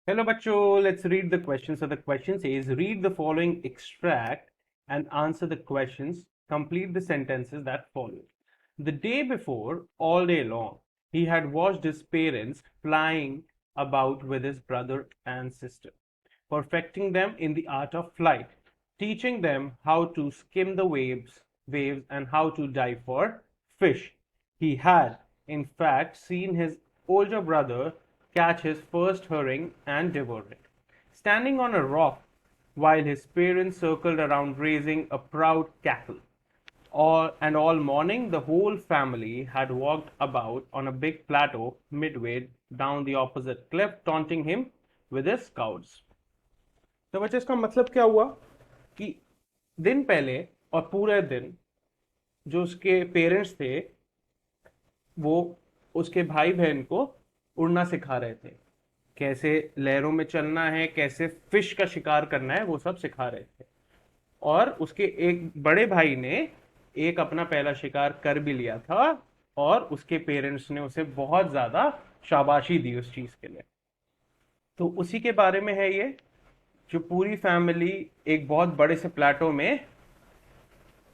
Hello, Bacho. Let's read the question. So the question says, read the following extract and answer the questions. Complete the sentences that follow. The day before, all day long, he had watched his parents flying about with his brother and sister, perfecting them in the art of flight, teaching them how to skim the waves and how to dive for fish. He had, in fact, seen his older brother catch his first herring and devour it. Standing on a rock while his parents circled around raising a proud cattle. All morning, the whole family had walked about on a big plateau midway down the opposite cliff, taunting him with his scouts. तो बच्चे इसका मतलब क्या हुआ कि दिन पहले और पूरे दिन जो उसके पेरेंट्स थे वो उसके भाई बहन को उड़ना सिखा रहे थे, कैसे लहरों में चलना है, कैसे फिश का शिकार करना है, वो सब सिखा रहे थे। और उसके एक बड़े भाई ने एक अपना पहला शिकार कर भी लिया था और उसके पेरेंट्स ने उसे बहुत ज्यादा शाबाशी दी उस चीज के लिए। तो उसी के बारे में है ये, जो पूरी फैमिली एक बहुत बड़े से प्लेटो में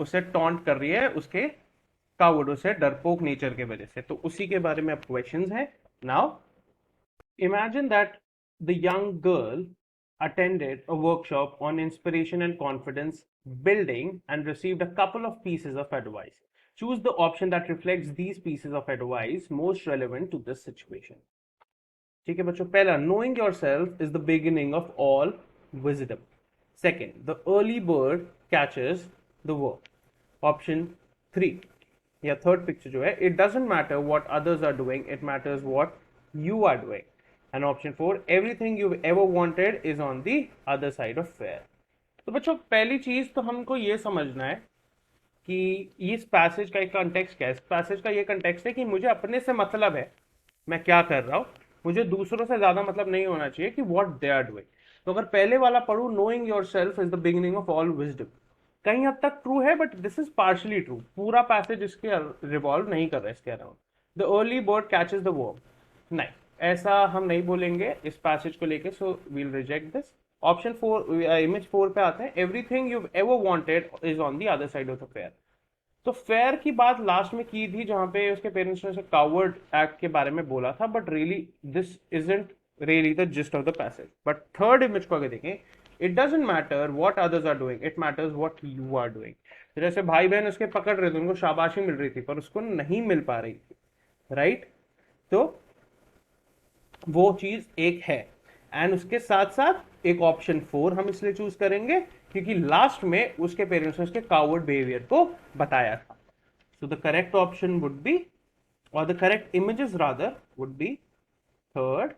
उसे टॉन्ट कर रही है उसके काउड, उसे डरपोक नेचर के वजह से। तो उसी के बारे में अब क्वेश्चंस हैं। Now imagine that the young girl attended a workshop on inspiration and confidence building and received a couple of pieces of advice. Choose the option that reflects these pieces of advice most relevant to this situation. ठीक है बच्चों, पहला, knowing yourself is the beginning of all wisdom. Second, the early bird catches the worm. Option 3 या third picture जो है, it doesn't matter what others are doing, it matters what you are doing. And option 4, everything you've ever wanted is on the other side of fear. तो बच्चों पहली चीज तो हमको ये समझना है कि इस पैसेज का एक कंटेक्स्ट क्या है। इस पैसेज का ये कंटेक्स्ट है कि मुझे अपने से मतलब है, मैं क्या कर रहा हूँ, मुझे दूसरों से ज्यादा मतलब नहीं होना चाहिए कि व्हाट दे आर डूइंग। तो अगर पहले वाला पढ़ू, knowing yourself is the beginning of all wisdom, कहीं हद तक ट्रू है, but this is partially true. पूरा पैसेज इसके रिवॉल्व नहीं कर रहा है इसके around. The early bird catches the worm, नहीं, ऐसा हम नहीं बोलेंगे इस पैसेज को लेके, so we'll reject this. Option 4, image 4 पे आते हैं, everything you ever wanted is on the other side of the fair. तो फेयर की बात लास्ट में की थी जहां पे उसके पेरेंट्स ने उसे कावर्ड एक्ट के बारे में बोला था, but really this isn't really the gist of the passage. But third image को अगर देखें, it doesn't matter what others are doing, it matters what you are doing. जैसे भाई बहन उसके पकड़ रहे थे, उनको शाबाशी मिल रही थी पर उसको नहीं मिल पा रही थी, राइट? तो वो चीज एक है। एंड उसके साथ साथ एक ऑप्शन 4 हम इसलिए चूज करेंगे क्योंकि लास्ट में उसके पेरेंट्स ने उसके कावर्ड बिहेवियर को बताया था। So the correct option would be, और the correct images rather would be third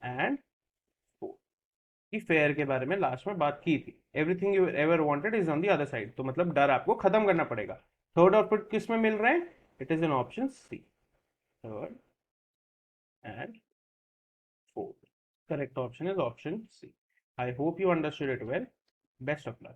and fourth. की फेयर के बारे में लास्ट में बात की थी, everything you ever wanted is on the other side, तो मतलब डर आपको खत्म करना पड़ेगा। थर्ड और फोर्थ किस में मिल रहे हैं? It is in option C, third and fourth. Correct option is option C. I hope you understood it well. Best of luck.